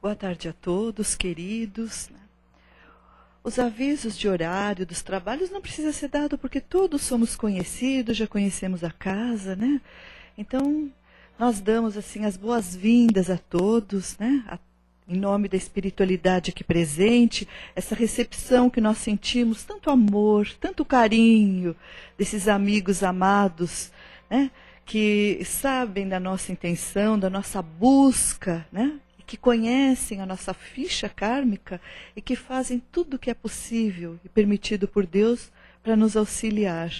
Boa tarde a todos, queridos. Os avisos de horário dos trabalhos não precisa ser dado porque todos somos conhecidos, já conhecemos a casa, né? Então, nós damos assim as boas-vindas a todos, né? Em nome da espiritualidade aqui presente, essa recepção que nós sentimos, tanto amor, tanto carinho desses amigos amados, né? Que sabem da nossa intenção, da nossa busca, né? Que conhecem a nossa ficha kármica e que fazem tudo o que é possível e permitido por Deus para nos auxiliar.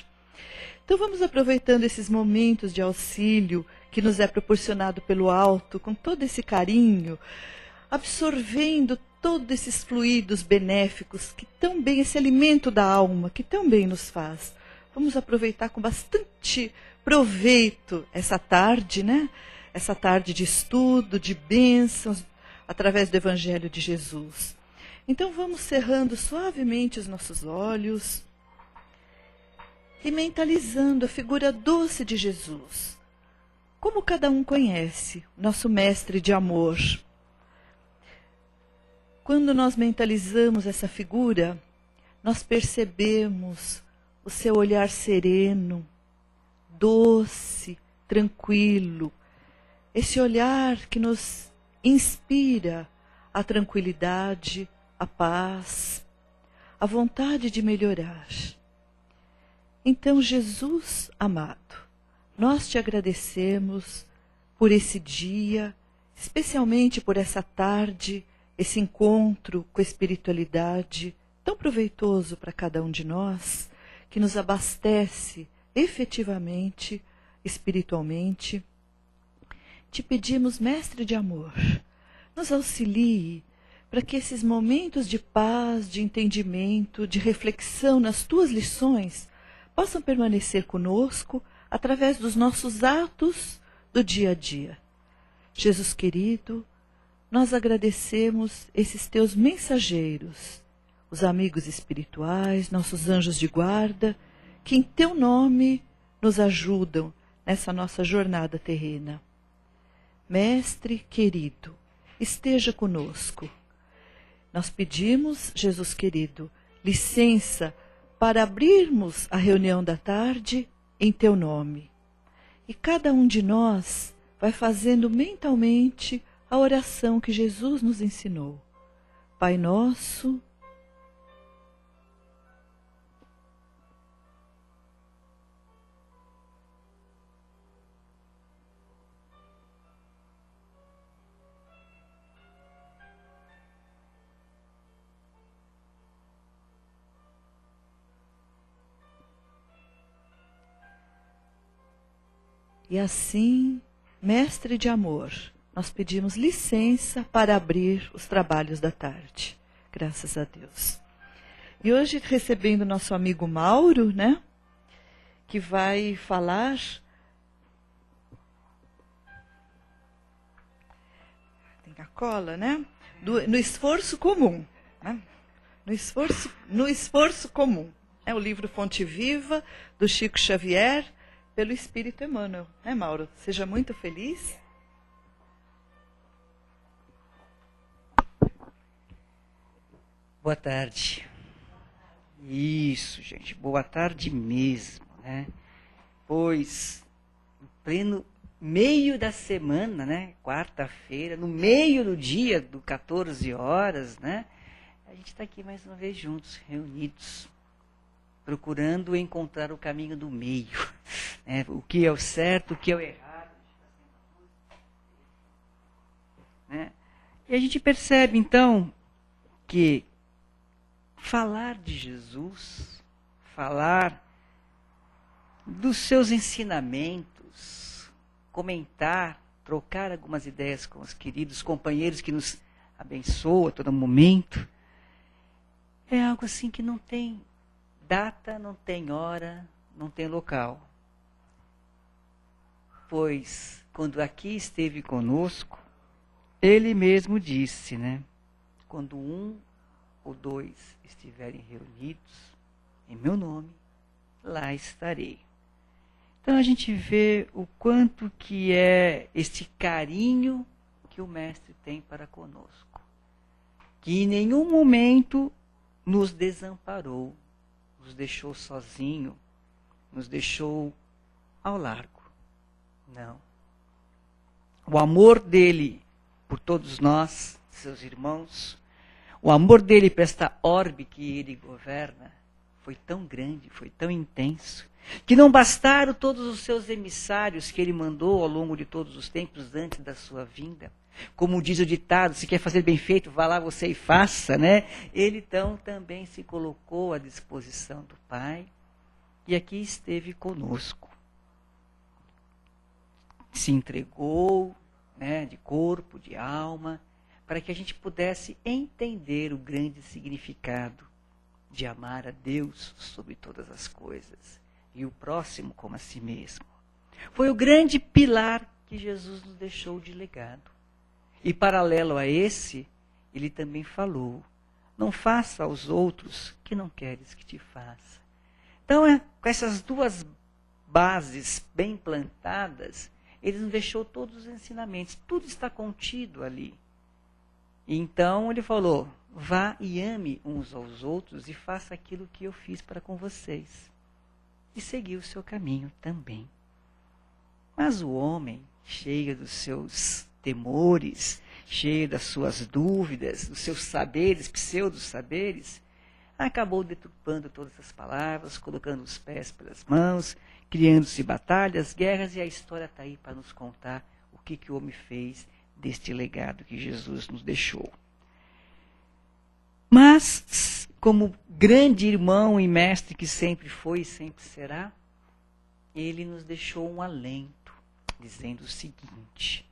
Então vamos aproveitando esses momentos de auxílio que nos é proporcionado pelo alto, com todo esse carinho, absorvendo todos esses fluidos benéficos que tão bem, esse alimento da alma que tão bem nos faz. Vamos aproveitar com bastante proveito essa tarde, né? Essa tarde de estudo, de bênçãos, através do Evangelho de Jesus. Então vamos cerrando suavemente os nossos olhos e mentalizando a figura doce de Jesus. Como cada um conhece, nosso mestre de amor. Quando nós mentalizamos essa figura, nós percebemos o seu olhar sereno, doce, tranquilo, esse olhar que nos inspira a tranquilidade, a paz, a vontade de melhorar. Então, Jesus amado, nós te agradecemos por esse dia, especialmente por essa tarde, esse encontro com a espiritualidade tão proveitoso para cada um de nós, que nos abastece efetivamente, espiritualmente. Te pedimos, mestre de amor, nos auxilie para que esses momentos de paz, de entendimento, de reflexão nas tuas lições possam permanecer conosco através dos nossos atos do dia a dia. Jesus querido, nós agradecemos esses teus mensageiros, os amigos espirituais, nossos anjos de guarda, que em teu nome nos ajudam nessa nossa jornada terrena. Mestre querido, esteja conosco. Nós pedimos, Jesus querido, licença para abrirmos a reunião da tarde em teu nome. E cada um de nós vai fazendo mentalmente a oração que Jesus nos ensinou. Pai nosso, e assim, mestre de amor, nós pedimos licença para abrir os trabalhos da tarde. Graças a Deus. E hoje recebendo nosso amigo Mauro, né? Que vai falar... Tem a cola, né? No esforço comum. Né? No esforço comum. É o livro Fonte Viva, do Chico Xavier, pelo Espírito Emmanuel, né, Mauro? Seja muito feliz. Boa tarde. Isso, gente, boa tarde mesmo, né? Pois, no pleno meio da semana, né? Quarta-feira, no meio do dia, do 14 horas, né? A gente está aqui mais uma vez juntos, reunidos, procurando encontrar o caminho do meio, né? O que é o certo, o que é o errado, né? E a gente percebe então que falar de Jesus, falar dos seus ensinamentos, comentar, trocar algumas ideias com os queridos companheiros que nos abençoam a todo momento, é algo assim que não tem data, não tem hora, não tem local. Pois, quando aqui esteve conosco, ele mesmo disse, né? Quando um ou dois estiverem reunidos em meu nome, lá estarei. Então a gente vê o quanto que é este carinho que o Mestre tem para conosco. que em nenhum momento nos desamparou, nos deixou sozinho, nos deixou ao largo. Não. O amor dele por todos nós, seus irmãos, o amor dele para esta orbe que ele governa, foi tão grande, foi tão intenso, que não bastaram todos os seus emissários que ele mandou ao longo de todos os tempos antes da sua vinda. Como diz o ditado, se quer fazer bem feito, vá lá você e faça, né? Ele então também se colocou à disposição do Pai e aqui esteve conosco. Se entregou, né, de corpo, de alma, para que a gente pudesse entender o grande significado de amar a Deus sobre todas as coisas e o próximo como a si mesmo. Foi o grande pilar que Jesus nos deixou de legado. E paralelo a esse, ele também falou, não faça aos outros que não queres que te faça. Então, com essas duas bases bem plantadas, ele nos deixou todos os ensinamentos, tudo está contido ali. E então ele falou, vá e ame uns aos outros e faça aquilo que eu fiz para com vocês. E seguiu o seu caminho também. Mas o homem, cheio dos seus temores, cheio das suas dúvidas, dos seus saberes, pseudo-saberes, acabou deturpando todas as palavras, colocando os pés pelas mãos, criando-se batalhas, guerras, e a história está aí para nos contar o que o homem fez deste legado que Jesus nos deixou. Mas, como grande irmão e mestre que sempre foi e sempre será, ele nos deixou um alento, dizendo o seguinte: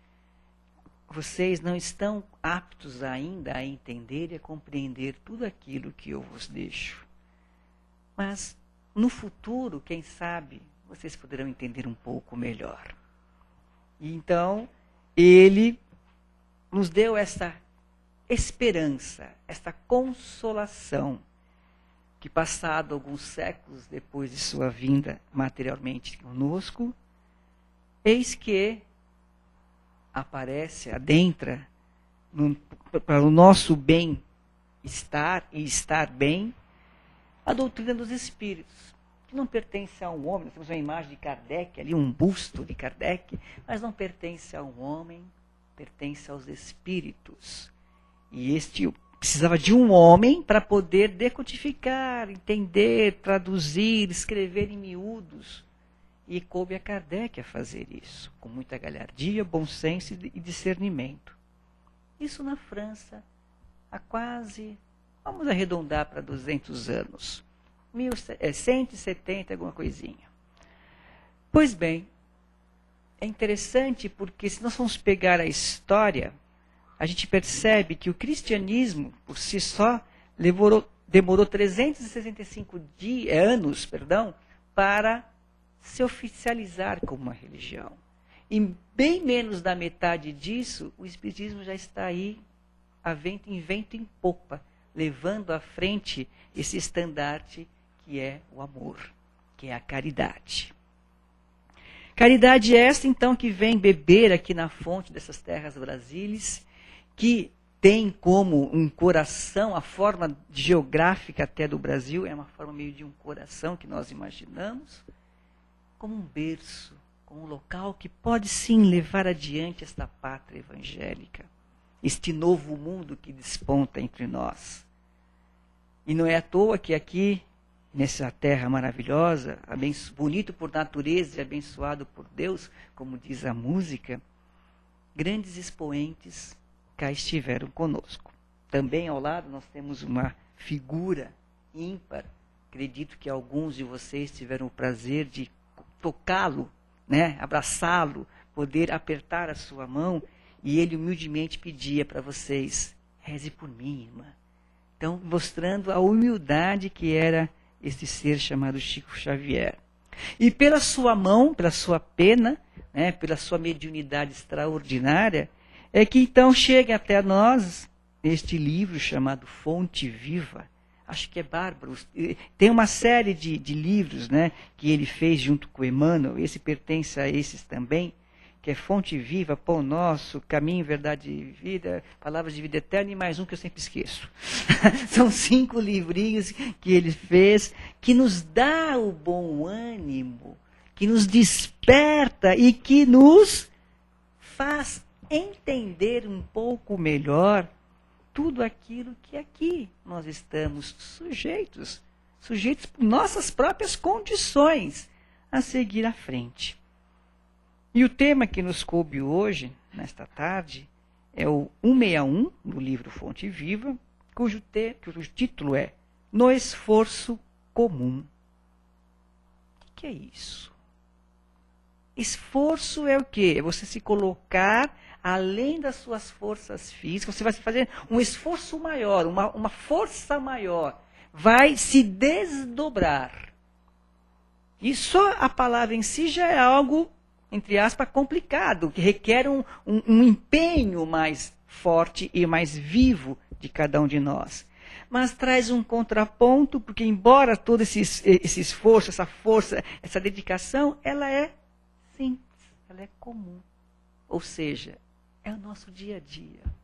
vocês não estão aptos ainda a entender e a compreender tudo aquilo que eu vos deixo. Mas, no futuro, quem sabe, vocês poderão entender um pouco melhor. E então, ele nos deu essa esperança, esta consolação, que passado alguns séculos depois de sua vinda materialmente conosco, eis que aparece, adentra para o nosso bem-estar e estar bem, a doutrina dos espíritos, que não pertence a um homem. Nós temos uma imagem de Kardec, ali um busto de Kardec, mas não pertence a um homem, pertence aos espíritos. E este precisava de um homem para poder decodificar, entender, traduzir, escrever em miúdos. E coube a Kardec a fazer isso, com muita galhardia, bom senso e discernimento. Isso na França, há quase, vamos arredondar para 200 anos, 170, alguma coisinha. Pois bem, é interessante porque se nós formos pegar a história, a gente percebe que o cristianismo, por si só, demorou 365 anos para se oficializar como uma religião. Em bem menos da metade disso, o espiritismo já está aí, em vento em popa, levando à frente esse estandarte que é o amor, que é a caridade. Caridade esta, então, que vem beber aqui na fonte dessas terras brasílias, que tem como um coração, a forma geográfica até do Brasil, é uma forma meio de um coração que nós imaginamos, como um berço, como um local que pode sim levar adiante esta pátria evangélica, este novo mundo que desponta entre nós. E não é à toa que aqui, nessa terra maravilhosa, bonito por natureza e abençoado por Deus, como diz a música, grandes expoentes cá estiveram conosco. Também ao lado nós temos uma figura ímpar, acredito que alguns de vocês tiveram o prazer de tocá-lo, né, abraçá-lo, poder apertar a sua mão, e ele humildemente pedia para vocês, reze por mim, irmã. Então, mostrando a humildade que era este ser chamado Chico Xavier. E pela sua mão, pela sua pena, né, pela sua mediunidade extraordinária, é que então chega até nós este livro chamado Fonte Viva. Acho que é bárbaro. Tem uma série de livros, né, que ele fez junto com Emmanuel, esse pertence a esses também, que é Fonte Viva, Pão Nosso, Caminho, Verdade e Vida, Palavras de Vida Eterna e mais um que eu sempre esqueço. São 5 livrinhos que ele fez, que nos dá o bom ânimo, que nos desperta e que nos faz entender um pouco melhor tudo aquilo que aqui nós estamos sujeitos por nossas próprias condições a seguir à frente. E o tema que nos coube hoje, nesta tarde, é o 161, do livro Fonte Viva, cujo título é No Esforço Comum. O que é isso? Esforço é o quê? É você se colocar além das suas forças físicas, você vai fazer um esforço maior, uma força maior, vai se desdobrar. E só a palavra em si já é algo, entre aspas, complicado, que requer um empenho mais forte e mais vivo de cada um de nós. Mas traz um contraponto, porque embora todo esse esforço, essa força, essa dedicação, ela é simples, ela é comum. Ou seja, é o nosso dia a dia.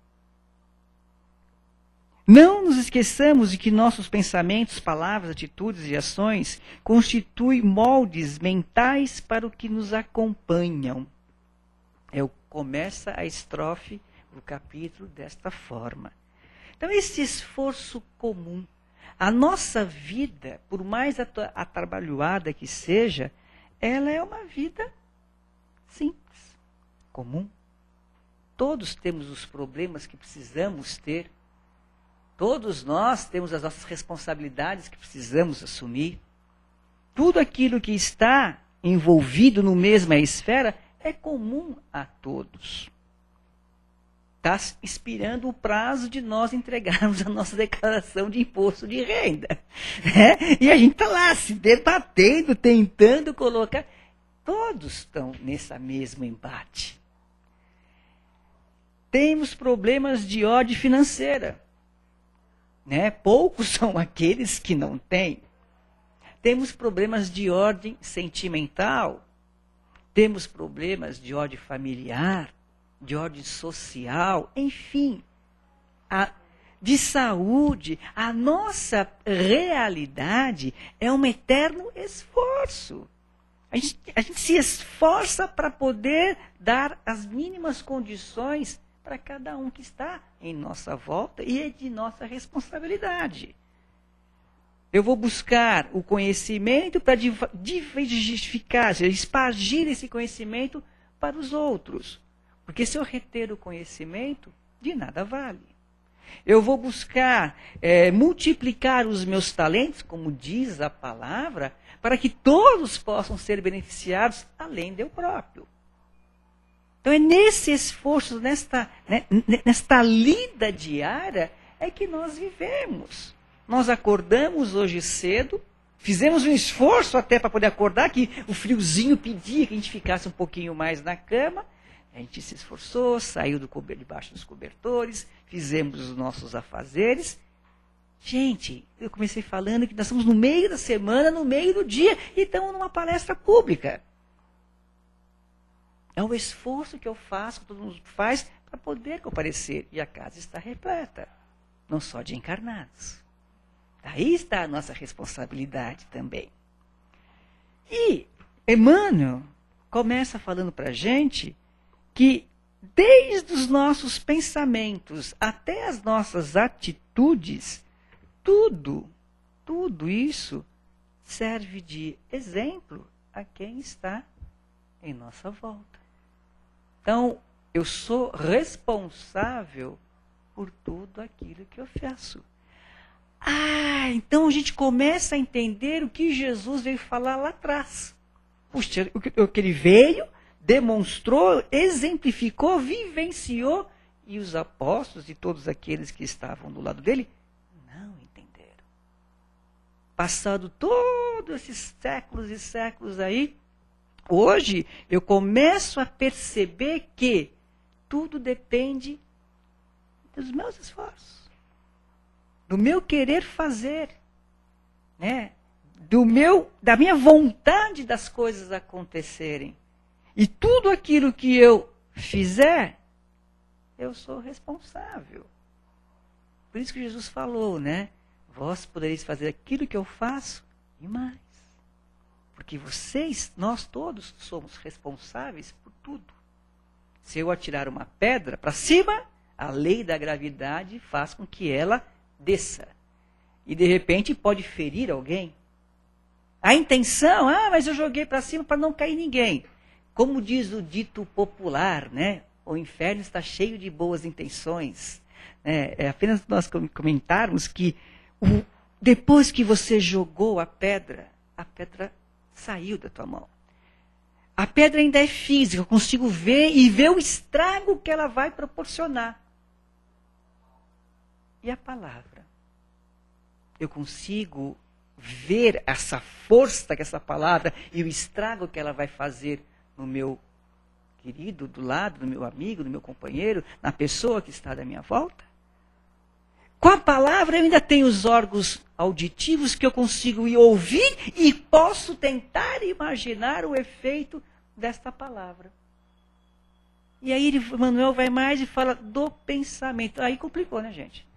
Não nos esqueçamos de que nossos pensamentos, palavras, atitudes e ações constituem moldes mentais para o que nos acompanham. Começa a estrofe do capítulo desta forma. Então, esse esforço comum, a nossa vida, por mais atrabalhoada que seja, ela é uma vida simples, comum. Todos temos os problemas que precisamos ter. Todos nós temos as nossas responsabilidades que precisamos assumir. Tudo aquilo que está envolvido no mesma esfera é comum a todos. Está expirando o prazo de nós entregarmos a nossa declaração de imposto de renda. E a gente está lá se debatendo, tentando colocar. Todos estão nesse mesmo embate. Temos problemas de ordem financeira. Poucos são aqueles que não têm. Temos problemas de ordem sentimental. Temos problemas de ordem familiar, de ordem social, enfim, de saúde. A nossa realidade é um eterno esforço. A gente se esforça para poder dar as mínimas condições para cada um que está em nossa volta e é de nossa responsabilidade. Eu vou buscar o conhecimento para diversificar, espargir esse conhecimento para os outros. Porque se eu reter o conhecimento, de nada vale. Eu vou buscar multiplicar os meus talentos, como diz a palavra, para que todos possam ser beneficiados, além de eu próprio. Então é nesse esforço, nesta lida diária, é que nós vivemos. Nós acordamos hoje cedo, fizemos um esforço até para poder acordar, que o friozinho pedia que a gente ficasse um pouquinho mais na cama. A gente se esforçou, saiu debaixo dos cobertores, fizemos os nossos afazeres. Gente, eu comecei falando que nós estamos no meio da semana, no meio do dia, e estamos numa palestra pública. É o esforço que eu faço, que todo mundo faz, para poder comparecer. E a casa está repleta, não só de encarnados. Daí está a nossa responsabilidade também. E Emmanuel começa falando para a gente que desde os nossos pensamentos até as nossas atitudes, tudo isso serve de exemplo a quem está em nossa volta. Então, eu sou responsável por tudo aquilo que eu faço. Então a gente começa a entender o que Jesus veio falar lá atrás. Puxa, o que ele veio, demonstrou, exemplificou, vivenciou, e os apóstolos e todos aqueles que estavam do lado dele não entenderam. Passado todos esses séculos e séculos aí, hoje eu começo a perceber que tudo depende dos meus esforços, do meu querer fazer, da minha vontade das coisas acontecerem. E tudo aquilo que eu fizer, eu sou responsável. Por isso que Jesus falou, né? Vós podereis fazer aquilo que eu faço e mais. Porque vocês, nós todos, somos responsáveis por tudo. Se eu atirar uma pedra para cima, a lei da gravidade faz com que ela desça. E de repente pode ferir alguém. A intenção, mas eu joguei para cima para não cair ninguém. Como diz o dito popular, né? O inferno está cheio de boas intenções. É apenas nós comentarmos que depois que você jogou a pedra saiu da tua mão. A pedra ainda é física, eu consigo ver e ver o estrago que ela vai proporcionar. E a palavra? Eu consigo ver essa força que essa palavra e o estrago que ela vai fazer no meu querido, do lado, no meu amigo, no meu companheiro, na pessoa que está da minha volta? Com a palavra eu ainda tenho os órgãos auditivos que eu consigo ir ouvir e posso tentar imaginar o efeito desta palavra. E aí Emmanuel vai mais e fala do pensamento. Aí complicou, né, gente?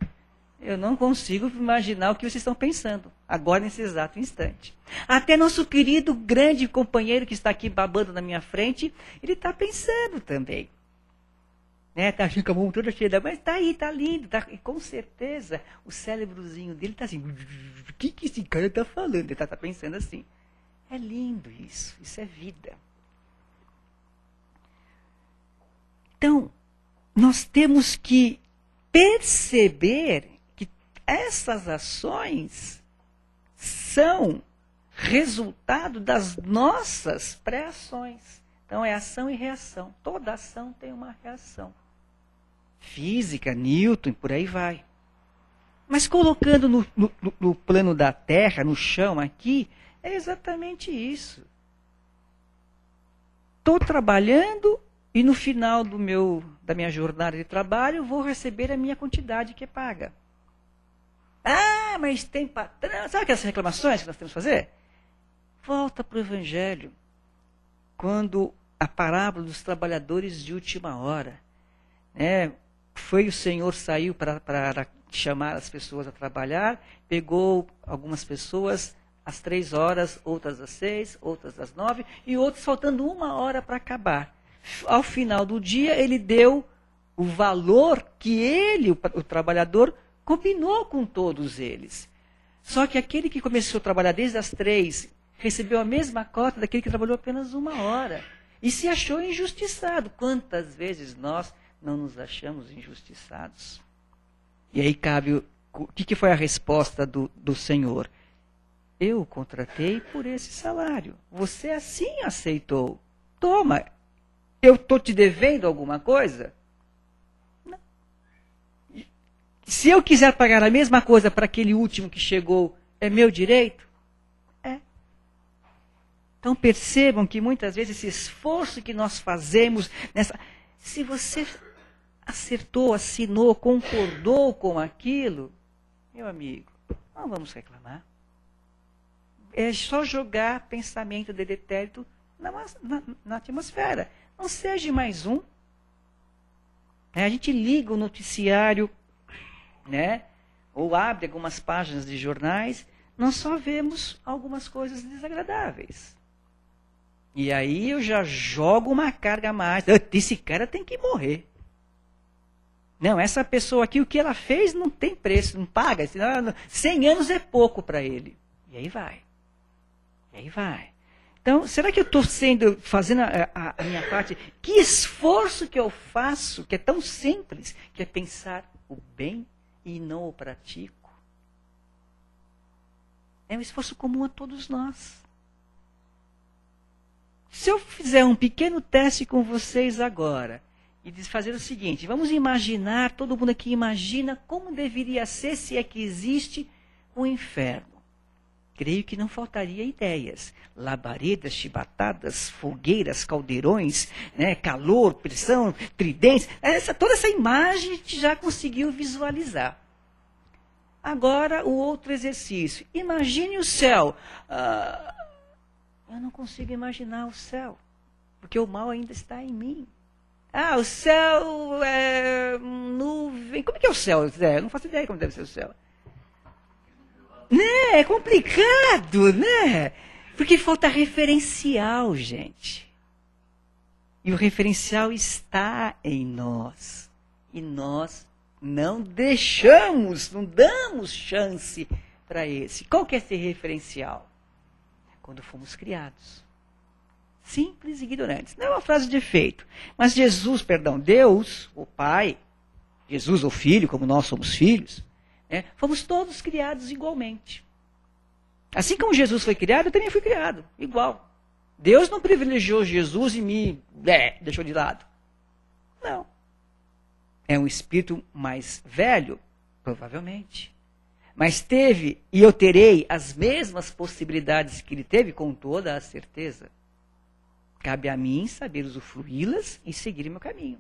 Eu não consigo imaginar o que vocês estão pensando, agora nesse exato instante. Até nosso querido grande companheiro que está aqui babando na minha frente, ele está pensando também. Está com a mão toda cheia, mas está aí, está lindo. E com certeza o cérebrozinho dele está assim, o que esse cara está falando? Ele está pensando assim. É lindo isso é vida. Então, nós temos que perceber que essas ações são resultado das nossas pré-ações. Então, é ação e reação. Toda ação tem uma reação. Física, Newton, por aí vai. Mas colocando no plano da Terra, no chão aqui, é exatamente isso. Estou trabalhando e no final da minha jornada de trabalho vou receber a minha quantidade que é paga. Mas tem patrão. Sabe aquelas reclamações que nós temos que fazer? Volta para o Evangelho. Quando a parábola dos trabalhadores de última hora, foi o Senhor saiu para chamar as pessoas a trabalhar, pegou algumas pessoas às 3 horas, outras às 6, outras às 9, e outros faltando 1 hora para acabar. Ao final do dia, ele deu o valor que ele, o trabalhador, combinou com todos eles. Só que aquele que começou a trabalhar desde as 3, recebeu a mesma cota daquele que trabalhou apenas 1 hora. E se achou injustiçado. Quantas vezes nós não nos achamos injustiçados? E aí cabe, o que foi a resposta do Senhor? Eu o contratei por esse salário. Você assim aceitou. Toma, eu estou te devendo alguma coisa? Não. Se eu quiser pagar a mesma coisa para aquele último que chegou, é meu direito? É. Então percebam que muitas vezes esse esforço que nós fazemos, se você acertou, assinou, concordou com aquilo, meu amigo, não vamos reclamar. É só jogar pensamento de detérito na atmosfera. Não seja mais um. A gente liga o noticiário, ou abre algumas páginas de jornais, nós só vemos algumas coisas desagradáveis. E aí eu já jogo uma carga a mais. Esse cara tem que morrer. Não, essa pessoa aqui, o que ela fez não tem preço, não paga. 100 anos é pouco para ele. E aí vai. Então, será que eu estou fazendo a minha parte? Que esforço que eu faço, que é tão simples, que é pensar o bem e não o pratico? É um esforço comum a todos nós. Se eu fizer um pequeno teste com vocês agora, e fazer o seguinte, vamos imaginar, todo mundo aqui imagina como deveria ser se é que existe o inferno. Creio que não faltaria ideias. Labaredas, chibatadas, fogueiras, caldeirões, calor, pressão, tridentes. Toda essa imagem a gente já conseguiu visualizar. Agora, o outro exercício. Imagine o céu. Eu não consigo imaginar o céu. Porque o mal ainda está em mim. Ah, o céu é nuvem. Como é que é o céu, Zé? Eu não faço ideia como deve ser o céu. Né? É complicado, né? Porque falta referencial, gente. E o referencial está em nós. E nós não deixamos, não damos chance para esse. Qual que é esse referencial? Quando fomos criados. Simples e ignorantes. Não é uma frase de efeito. Mas Deus, o Pai, Jesus, o Filho, como nós somos filhos, né, fomos todos criados igualmente. Assim como Jesus foi criado, eu também fui criado, igual. Deus não privilegiou Jesus e me deixou de lado. Não. É um espírito mais velho, provavelmente. Mas teve, e eu terei, as mesmas possibilidades que ele teve, com toda a certeza. Cabe a mim saber usufruí-las e seguir meu caminho.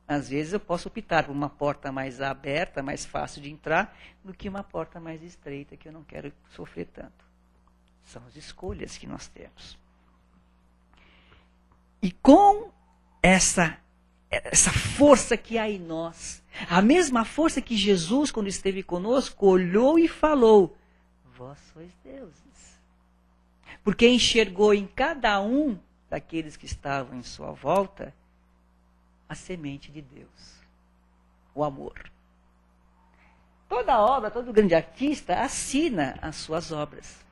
Às vezes eu posso optar por uma porta mais aberta, mais fácil de entrar, do que uma porta mais estreita, que eu não quero sofrer tanto. São as escolhas que nós temos. E com essa força que há em nós, a mesma força que Jesus, quando esteve conosco, olhou e falou: vós sois deuses. Porque enxergou em cada um daqueles que estavam em sua volta a semente de Deus, o amor. Toda obra, todo grande artista assina as suas obras.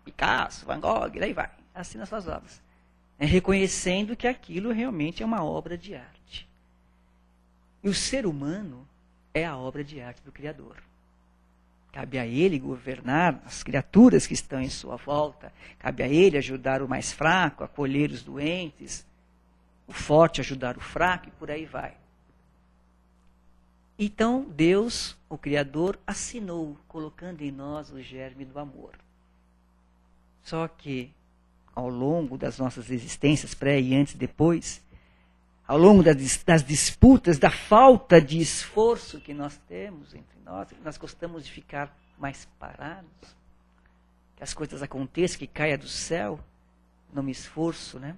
Picasso, Van Gogh, daí vai, assina as suas obras. Reconhecendo que aquilo realmente é uma obra de arte. E o ser humano é a obra de arte do Criador. Cabe a ele governar as criaturas que estão em sua volta. Cabe a ele ajudar o mais fraco, acolher os doentes, o forte ajudar o fraco e por aí vai. Então Deus, o Criador, assinou, colocando em nós o germe do amor. Só que ao longo das nossas existências, pré e antes e depois, ao longo das disputas, da falta de esforço que nós temos entre nós gostamos de ficar mais parados, que as coisas aconteçam, que caia do céu, não me esforço, né?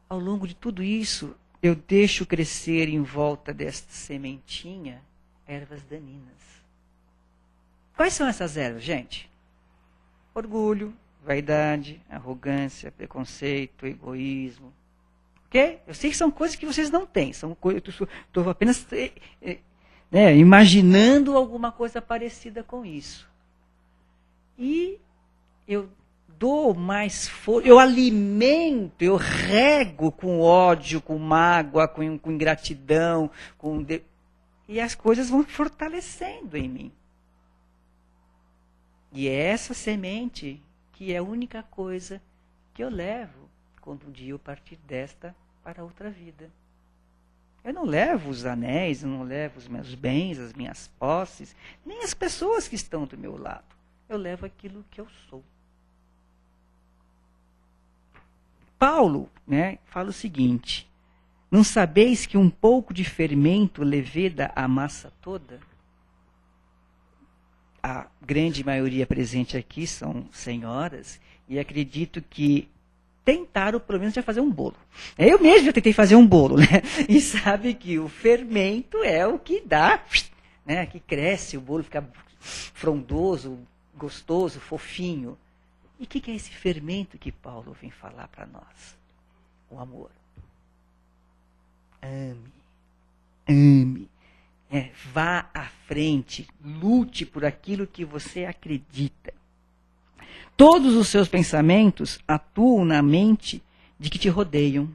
Ao longo de tudo isso, eu deixo crescer em volta desta sementinha ervas daninhas. Quais são essas ervas, gente? Orgulho, vaidade, arrogância, preconceito, egoísmo. Ok? Eu sei que são coisas que vocês não têm. Estou apenas imaginando alguma coisa parecida com isso. E eu dou mais força, eu alimento, eu rego com ódio, com mágoa, com ingratidão, e as coisas vão fortalecendo em mim. E é essa semente que é a única coisa que eu levo quando um dia eu partir desta para outra vida. Eu não levo os anéis, eu não levo os meus bens, as minhas posses, nem as pessoas que estão do meu lado. Eu levo aquilo que eu sou. Paulo, fala o seguinte: não sabeis que um pouco de fermento leveda a massa toda? A grande maioria presente aqui são senhoras, e acredito que tentaram, pelo menos, já fazer um bolo. Eu mesmo já tentei fazer um bolo, né? E sabe que o fermento é o que dá, né? Que cresce, o bolo fica frondoso, gostoso, fofinho. E o que é esse fermento que Paulo vem falar para nós? O amor. Ame. Vá à frente, lute por aquilo que você acredita. Todos os seus pensamentos atuam na mente de que te rodeiam.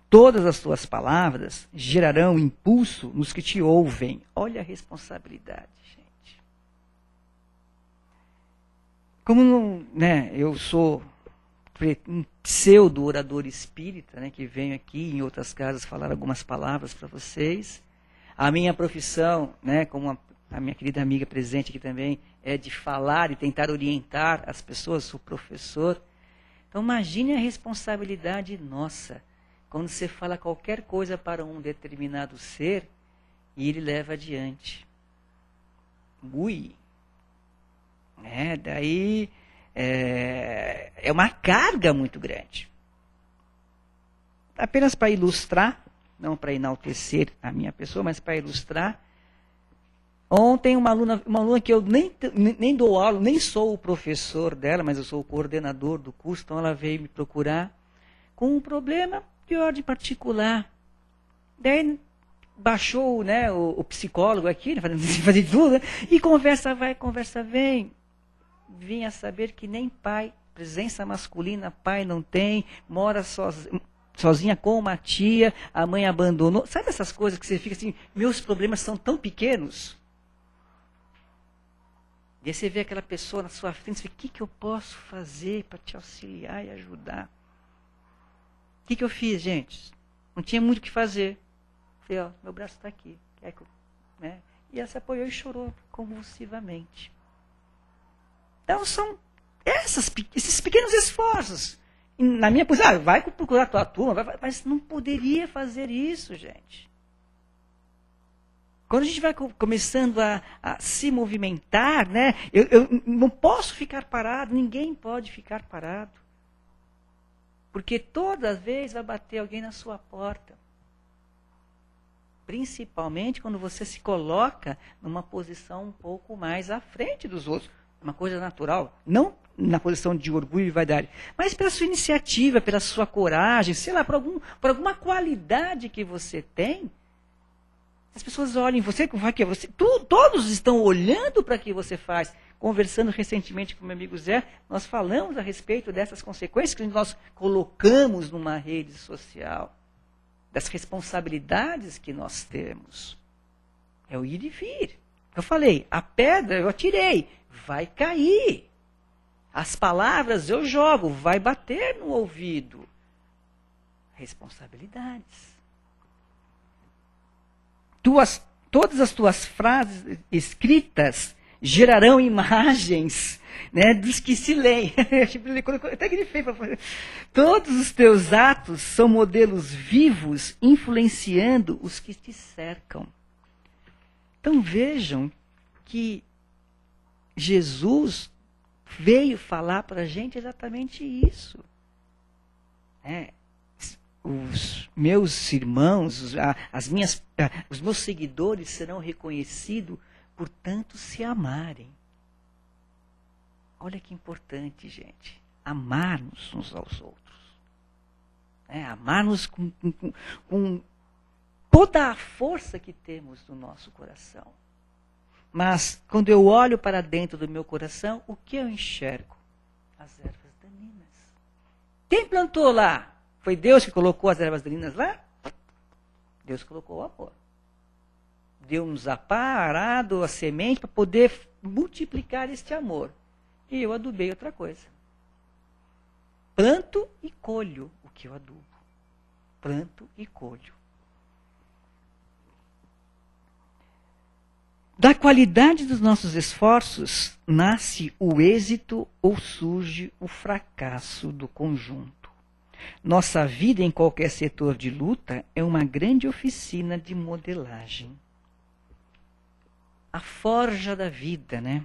Todas as suas palavras gerarão impulso nos que te ouvem. Olha a responsabilidade, gente. Como eu sou um pseudo-orador espírita, que venho aqui em outras casas falar algumas palavras para vocês. A minha profissão, como a minha querida amiga presente aqui também, é de falar e tentar orientar as pessoas, sou professor. Então imagine a responsabilidade nossa, quando você fala qualquer coisa para um determinado ser e ele leva adiante. Daí é uma carga muito grande. apenas para ilustrar, não para enaltecer a minha pessoa, mas para ilustrar. Ontem uma aluna que eu nem dou aula, nem sou o professor dela, mas eu sou o coordenador do curso, então ela veio me procurar com um problema de ordem particular. Daí baixou, né, o psicólogo aqui, fazer tudo, né, e conversa vai, conversa vem. Vinha saber que nem pai, presença masculina, pai não tem, mora sozinha com uma tia, a mãe abandonou. Sabe essas coisas que você fica assim, meus problemas são tão pequenos? E aí você vê aquela pessoa na sua frente, você fica, o que eu posso fazer para te auxiliar e ajudar? O que eu fiz, gente? Não tinha muito o que fazer. Falei, ó, meu braço está aqui. Né? E ela se apoiou e chorou convulsivamente. Então são esses pequenos esforços. Na minha posição, vai procurar a tua turma, mas não poderia fazer isso, gente. Quando a gente vai começando a se movimentar, né, eu não posso ficar parado, ninguém pode ficar parado. Porque toda vez vai bater alguém na sua porta. Principalmente quando você se coloca numa posição um pouco mais à frente dos outros. Uma coisa natural. Não na posição de orgulho e vaidade, mas pela sua iniciativa, pela sua coragem, sei lá, por alguma qualidade que você tem. As pessoas olham em você, todos estão olhando para o que você faz. Conversando recentemente com meu amigo Zé, nós falamos a respeito dessas consequências que nós colocamos numa rede social, das responsabilidades que nós temos. É o ir e vir. Eu falei, a pedra eu atirei, vai cair. As palavras eu jogo, vai bater no ouvido. Responsabilidades. Todas as tuas frases escritas gerarão imagens, né, dos que se leem. Até que ele fez para fazer. Todos os teus atos são modelos vivos, influenciando os que te cercam. Então vejam que Jesus veio falar para a gente exatamente isso. Os meus irmãos, os meus seguidores serão reconhecidos por tanto se amarem. Olha que importante, gente. Amar-nos uns aos outros. Amar-nos com toda a força que temos no nosso coração. Mas, quando eu olho para dentro do meu coração, o que eu enxergo? As ervas daninhas. Quem plantou lá? Foi Deus que colocou as ervas daninhas lá? Deus colocou o amor. Deu-nos a pá, arado, a semente, para poder multiplicar este amor. E eu adubei outra coisa. Planto e colho o que eu adubo. Planto e colho. Da qualidade dos nossos esforços, nasce o êxito ou surge o fracasso do conjunto. Nossa vida em qualquer setor de luta é uma grande oficina de modelagem. A forja da vida, né?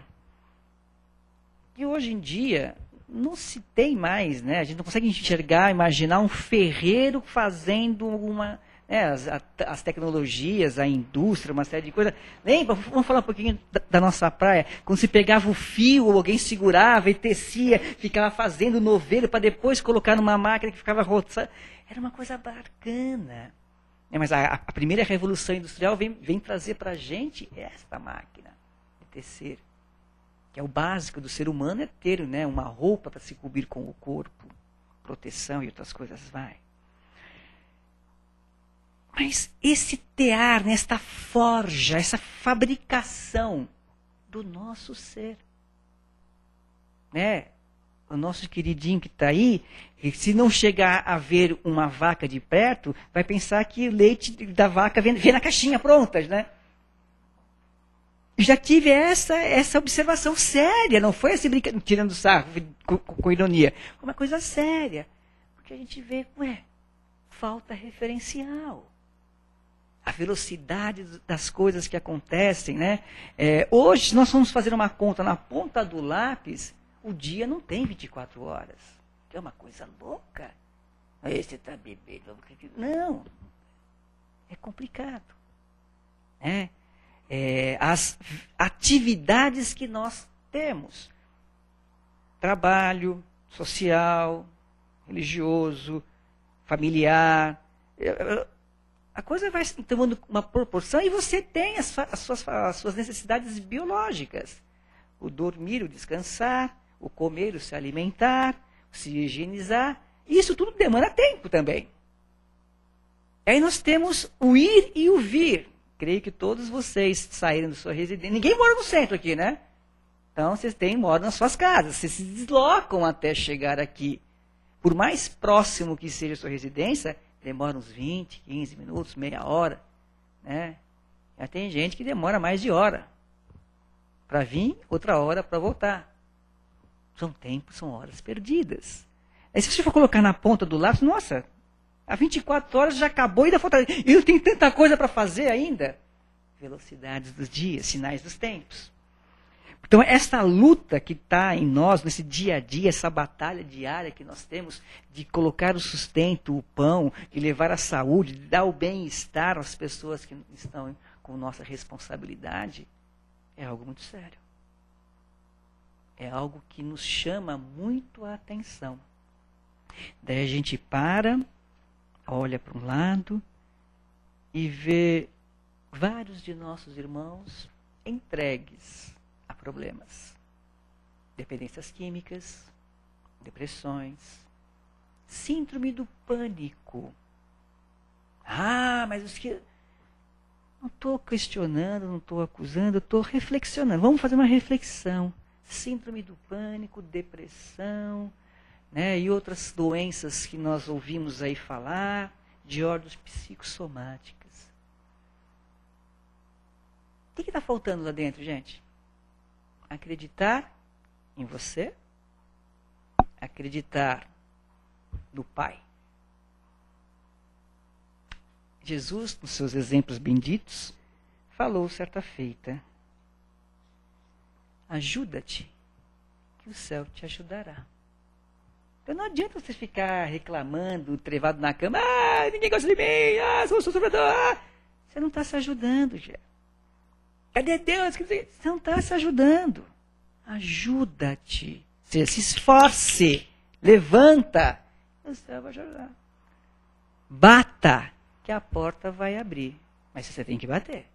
E hoje em dia não se tem mais, né? A gente não consegue enxergar, imaginar um ferreiro fazendo alguma, né, as tecnologias, a indústria, uma série de coisas. Lembra? Vamos falar um pouquinho da nossa praia. Quando se pegava o fio, alguém segurava e tecia, ficava fazendo novelo para depois colocar numa máquina que ficava roçando. Era uma coisa bacana. Mas a primeira revolução industrial vem trazer para a gente esta máquina de tecer. Que é o básico do ser humano, é ter, né, uma roupa para se cobrir com o corpo, proteção e outras coisas vai. Mas esse tear, né, esta forja, essa fabricação do nosso ser, né? O nosso queridinho que está aí, se não chegar a ver uma vaca de perto, vai pensar que o leite da vaca vem na caixinha pronta, né? Já tive essa observação séria, não foi assim tirando sarro, com ironia. Foi uma coisa séria. Porque a gente vê, falta referencial. A velocidade das coisas que acontecem, né? Hoje, nós vamos fazer uma conta na ponta do lápis, o dia não tem 24 horas. Que é uma coisa louca. Aí você está bebendo. Não, é complicado. As atividades que nós temos, trabalho, social, religioso, familiar, a coisa vai tomando uma proporção e você tem as suas necessidades biológicas. O dormir, o descansar, o comer, o se alimentar, o se higienizar. Isso tudo demanda tempo também. Aí nós temos o ir e o vir. Creio que todos vocês saíram da sua residência. Ninguém mora no centro aqui, né? Então vocês moram nas suas casas. Vocês se deslocam até chegar aqui. Por mais próximo que seja a sua residência, demora uns 20, 15 minutos, meia hora. Né? Já tem gente que demora mais de hora para vir, outra hora para voltar. São tempos, são horas perdidas. Aí se você for colocar na ponta do lápis, nossa, há 24 horas já acabou e ainda falta. Eu tenho tanta coisa para fazer ainda. Velocidades dos dias, sinais dos tempos. Então, essa luta que está em nós, nesse dia a dia, essa batalha diária que nós temos de colocar o sustento, o pão, de levar a saúde, de dar o bem-estar às pessoas que estão com nossa responsabilidade, é algo muito sério. É algo que nos chama muito a atenção. Daí a gente para, olha para um lado e vê vários de nossos irmãos entregues a problemas. Dependências químicas, depressões, síndrome do pânico. Mas os que... Não estou questionando, não estou acusando, estou reflexionando. Vamos fazer uma reflexão. Síndrome do pânico, depressão, né, e outras doenças que nós ouvimos aí falar, de ordens psicossomáticas. O que está faltando lá dentro, gente? Acreditar em você, acreditar no Pai. Jesus, nos seus exemplos benditos, falou certa feita: ajuda-te, que o céu te ajudará. Então não adianta você ficar reclamando, trevado na cama, ninguém gosta de mim, sou sofredor. Você não está se ajudando, gente. Cadê Deus? Você não está se ajudando. Ajuda-te. Se esforce, levanta, o céu vai ajudar. Bata, que a porta vai abrir. Mas você tem que bater.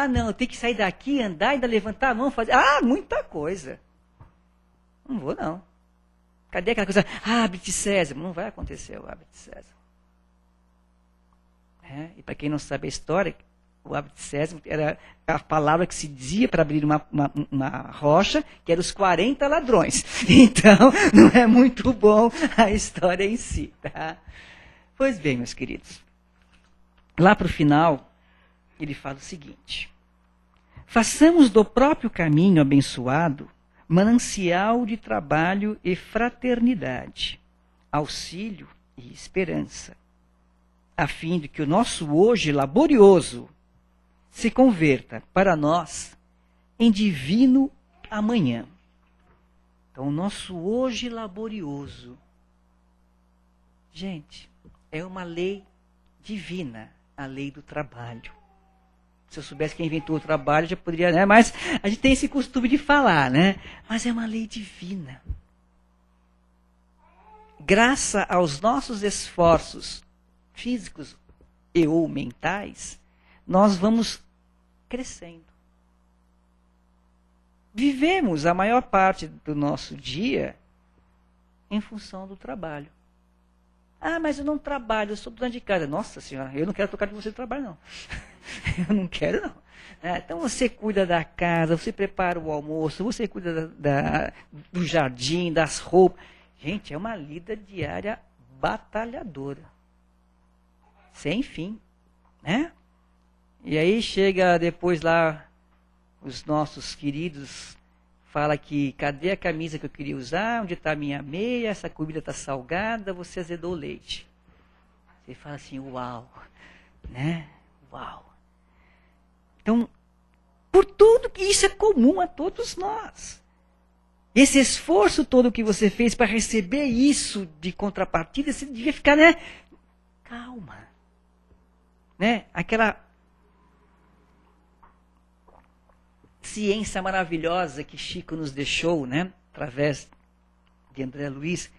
Não, eu tenho que sair daqui, andar, ainda levantar a mão, fazer... muita coisa. Não vou, não. Cadê aquela coisa? Abre-te, César. Não vai acontecer o abre-te, César. E para quem não sabe a história, o abre-te, César era a palavra que se dizia para abrir uma rocha, que eram os 40 ladrões. Então, não é muito bom a história em si. Tá? Pois bem, meus queridos. Lá para o final, ele fala o seguinte: façamos do próprio caminho abençoado manancial de trabalho e fraternidade, auxílio e esperança, a fim de que o nosso hoje laborioso se converta para nós em divino amanhã. Então, o nosso hoje laborioso, gente, é uma lei divina, a lei do trabalho. Se eu soubesse quem inventou o trabalho, já poderia, né? Mas a gente tem esse costume de falar, né? Mas é uma lei divina. Graças aos nossos esforços físicos e ou mentais, nós vamos crescendo. Vivemos a maior parte do nosso dia em função do trabalho. Mas eu não trabalho, eu sou dona de casa. Nossa senhora, eu não quero tocar de você no trabalho, não. Eu não quero, não. Então você cuida da casa, você prepara o almoço, você cuida do jardim, das roupas. Gente, é uma lida diária batalhadora. Sem fim. Né? E aí chega depois lá, os nossos queridos fala que, cadê a camisa que eu queria usar? Onde está a minha meia? Essa comida está salgada, você azedou o leite. Você fala assim, uau, né? Uau. Então, por tudo que isso é comum a todos nós. Esse esforço todo que você fez para receber isso de contrapartida, você devia ficar, né? Calma. Né? Aquela ciência maravilhosa que Chico nos deixou, né? Através de André Luiz.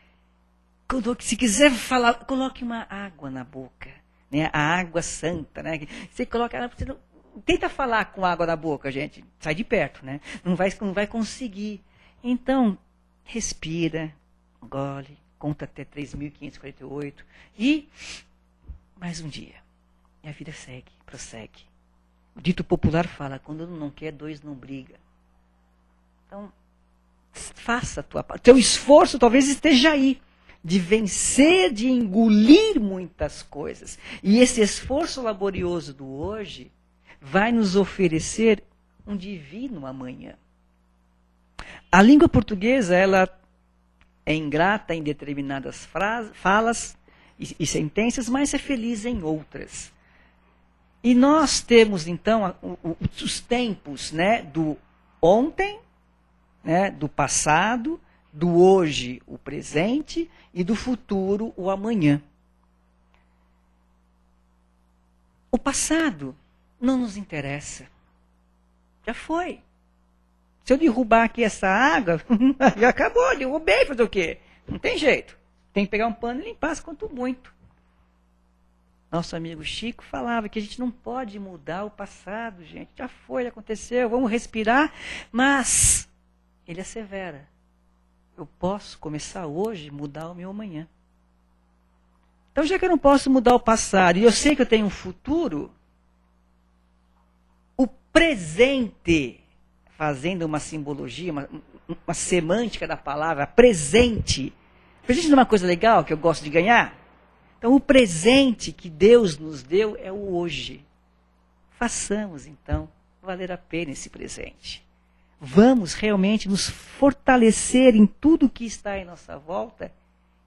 Se quiser falar, coloque uma água na boca. Né? A água santa. Né? Você coloca. Você não, tenta falar com água na boca, gente. Sai de perto, né? Não vai conseguir. Então, respira, engole, conta até 3.548 e mais um dia. E a vida segue, prossegue. O dito popular fala, quando um não quer, dois não briga. Então, faça a tua parte. Teu esforço talvez esteja aí, de vencer, de engolir muitas coisas. E esse esforço laborioso do hoje vai nos oferecer um divino amanhã. A língua portuguesa, ela é ingrata em determinadas falas e sentenças, mas é feliz em outras. E nós temos, então, os tempos, né, do ontem, né, do passado, do hoje, o presente, e do futuro, o amanhã. O passado não nos interessa. Já foi. Se eu derrubar aqui essa água, já acabou, derrubei, fazer o quê? Não tem jeito. Tem que pegar um pano e limpar, quanto muito. Nosso amigo Chico falava que a gente não pode mudar o passado, gente. Já foi, aconteceu, vamos respirar. Mas ele assevera. Eu posso começar hoje a mudar o meu amanhã. Então, já que eu não posso mudar o passado e eu sei que eu tenho um futuro, o presente, fazendo uma simbologia, uma semântica da palavra, presente. Presente não é uma coisa legal que eu gosto de ganhar? Então, o presente que Deus nos deu é o hoje. Façamos, então, valer a pena esse presente. Vamos realmente nos fortalecer em tudo que está em nossa volta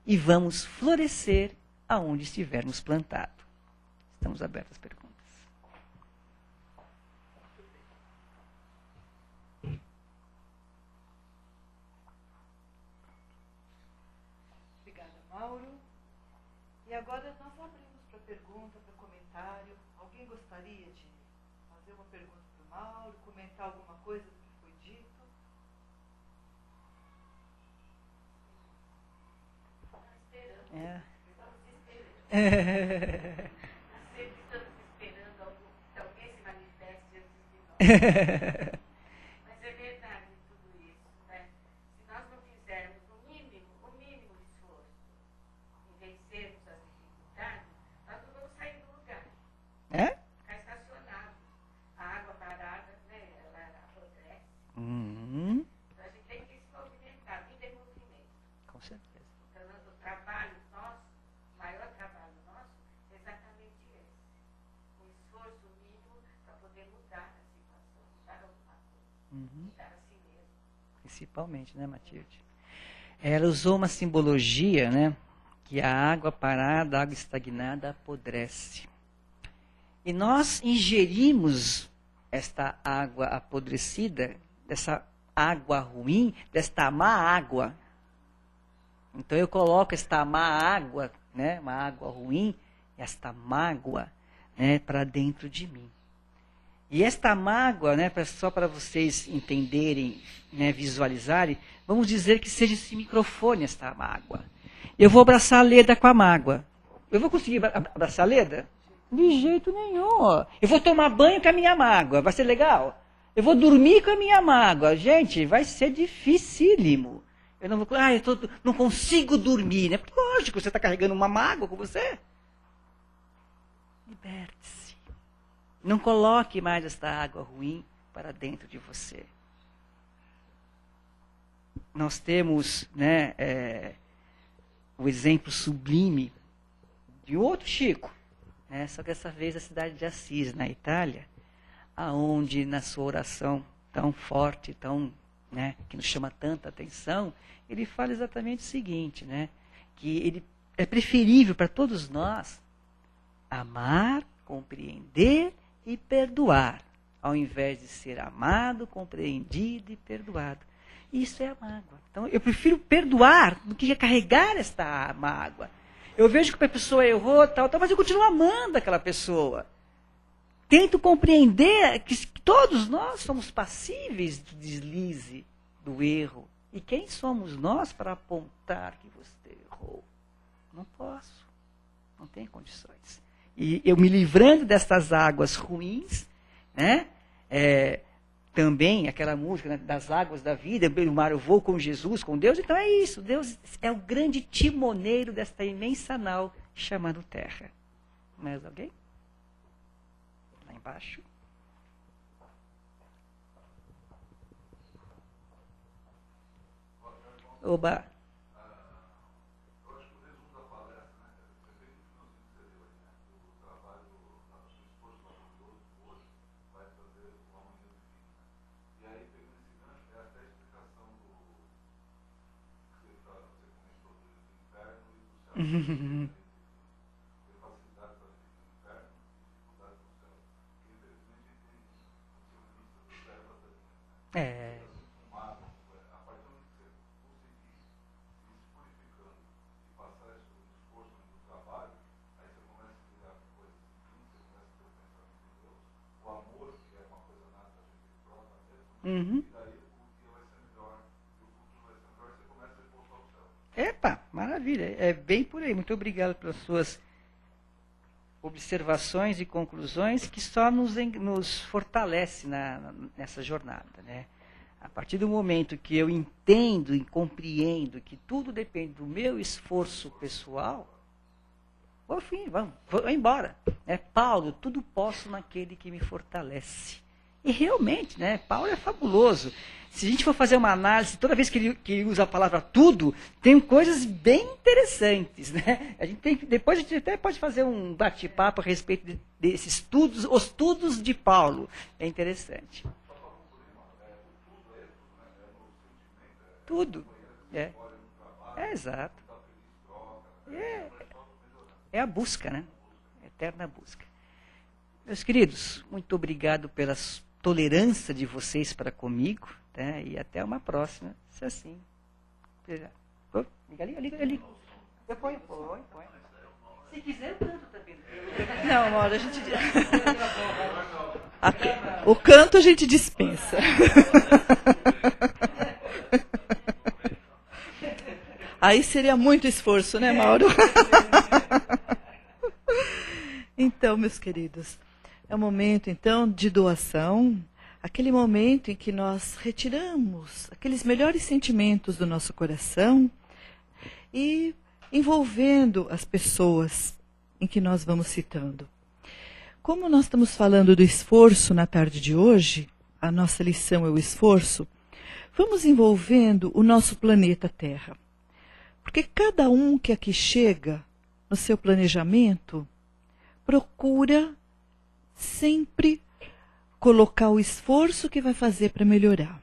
e vamos florescer aonde estivermos plantados. Estamos abertos às perguntas. Obrigada, Mauro. E agora nós abrimos para pergunta, para comentário. Alguém gostaria de fazer uma pergunta para o Mauro, comentar alguma coisa do que foi dito? Sempre estamos esperando que alguém se manifeste antes de nós. Mas é verdade tudo isso, né? Se nós não fizermos o mínimo esforço em vencermos as dificuldades, nós não vamos sair do lugar. É? Ficar estacionado. A água parada, né? Ela apodrece. Então a gente tem que se movimentar, vida em movimento. Com certeza. Então, o trabalho nosso, o maior trabalho nosso, é exatamente esse. Um esforço mínimo para poder mudar a situação, mudar alguma coisa, mudar a si mesmo. Principalmente, né, Matilde? Ela usou uma simbologia, né? Que a água parada, a água estagnada apodrece. E nós ingerimos esta água apodrecida, dessa água ruim, desta má água. Então eu coloco esta má água, né, uma água ruim, esta mágoa, né, para dentro de mim. E esta mágoa, né, só para vocês entenderem, né, visualizarem, vamos dizer que seja esse microfone, esta mágoa. Eu vou abraçar a Leda com a mágoa. Eu vou conseguir abraçar a Leda? De jeito nenhum. Eu vou tomar banho com a minha mágoa. Vai ser legal? Eu vou dormir com a minha mágoa. Gente, vai ser dificílimo. Eu não vou... não consigo dormir, né? Porque, lógico, você está carregando uma mágoa com você. Liberte-se. Não coloque mais esta água ruim para dentro de você. Nós temos, né, o exemplo sublime de outro Chico, né, só que dessa vez a cidade de Assis, na Itália, aonde na sua oração tão forte, tão, né, que nos chama tanta atenção, ele fala exatamente o seguinte, né, que ele é preferível para todos nós amar, compreender e perdoar, ao invés de ser amado, compreendido e perdoado. Isso é a mágoa. Então, eu prefiro perdoar do que carregar esta mágoa. Eu vejo que a pessoa errou, tal, mas eu continuo amando aquela pessoa. Tento compreender que todos nós somos passíveis do deslize, do erro. E quem somos nós para apontar que você errou? Não posso. Não tenho condições. E eu me livrando destas águas ruins, né? Também aquela música, né, das águas da vida, o mar eu vou com Jesus, com Deus. Então é isso. Deus é o grande timoneiro desta imensa nau chamada Terra. Mais alguém? Lá embaixo. Oba. É. Uhum. Epa, maravilha. É bem por aí. Muito obrigado pelas suas observações e conclusões que só nos fortalece nessa jornada, né? A partir do momento que eu entendo e compreendo que tudo depende do meu esforço pessoal, vou embora. Paulo, tudo posso naquele que me fortalece. E realmente, né, Paulo é fabuloso. Se a gente for fazer uma análise, toda vez que ele usa a palavra tudo, tem coisas bem interessantes, né? Depois a gente até pode fazer um bate-papo a respeito desses estudos, os estudos de Paulo. É interessante. Tudo. É exato. É a busca, né? Eterna busca. Meus queridos, muito obrigado pela tolerância de vocês para comigo, né? E até uma próxima, se assim. Liga ali. Eu ponho. Se quiser, eu canto também. Não, uma hora a gente... O canto a gente dispensa. Aí seria muito esforço, né, Mauro? Então, meus queridos, é um momento, então, de doação, aquele momento em que nós retiramos aqueles melhores sentimentos do nosso coração e envolvendo as pessoas em que nós vamos citando. Como nós estamos falando do esforço na tarde de hoje, a nossa lição é o esforço, vamos envolvendo o nosso planeta Terra. Porque cada um que aqui chega, no seu planejamento, procura sempre colocar o esforço que vai fazer para melhorar.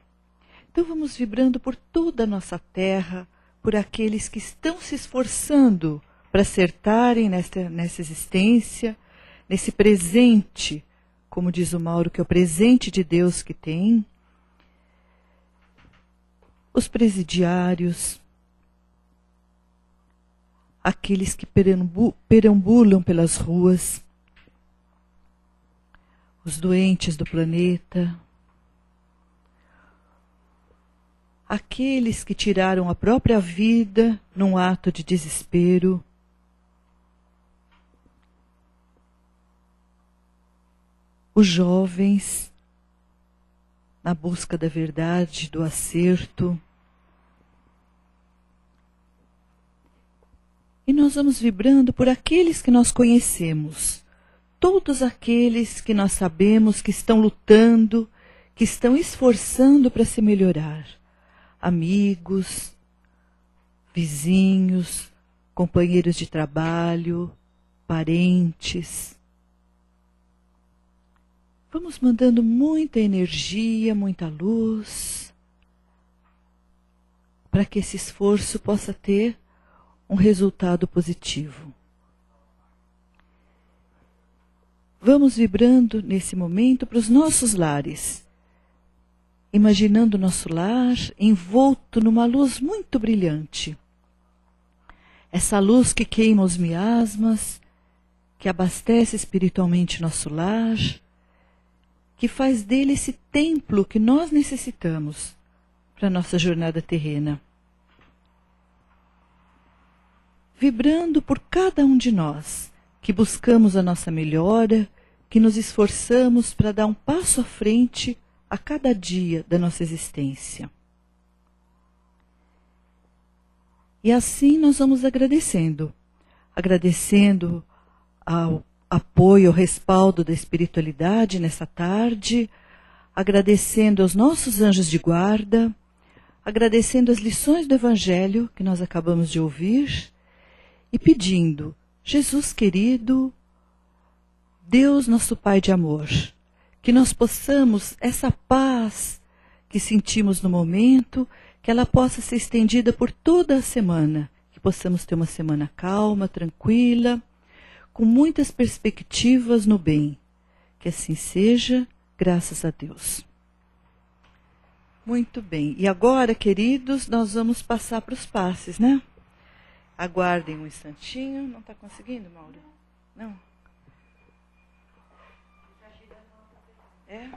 Então vamos vibrando por toda a nossa terra, por aqueles que estão se esforçando para acertarem nessa existência, nesse presente, como diz o Mauro, que é o presente de Deus que tem. Os presidiários, aqueles que perambulam pelas ruas, os doentes do planeta, aqueles que tiraram a própria vida num ato de desespero, os jovens na busca da verdade, do acerto. E nós vamos vibrando por aqueles que nós conhecemos, todos aqueles que nós sabemos que estão lutando, que estão esforçando para se melhorar. Amigos, vizinhos, companheiros de trabalho, parentes. Vamos mandando muita energia, muita luz, para que esse esforço possa ter um resultado positivo. Vamos vibrando nesse momento para os nossos lares. imaginando nosso lar envolto numa luz muito brilhante. Essa luz que queima os miasmas, que abastece espiritualmente nosso lar, que faz dele esse templo que nós necessitamos para a nossa jornada terrena. Vibrando por cada um de nós, que buscamos a nossa melhora, que nos esforçamos para dar um passo à frente a cada dia da nossa existência. E assim nós vamos agradecendo ao apoio, ao respaldo da espiritualidade nessa tarde, agradecendo aos nossos anjos de guarda, agradecendo as lições do Evangelho que nós acabamos de ouvir e pedindo, Jesus querido, Deus nosso Pai de amor, que nós possamos, essa paz que sentimos no momento, que ela possa ser estendida por toda a semana, que possamos ter uma semana calma, tranquila, com muitas perspectivas no bem. Que assim seja, graças a Deus. Muito bem. E agora, queridos, nós vamos passar para os passes, né? Aguardem um instantinho. Não está conseguindo, Mauro? Não? É?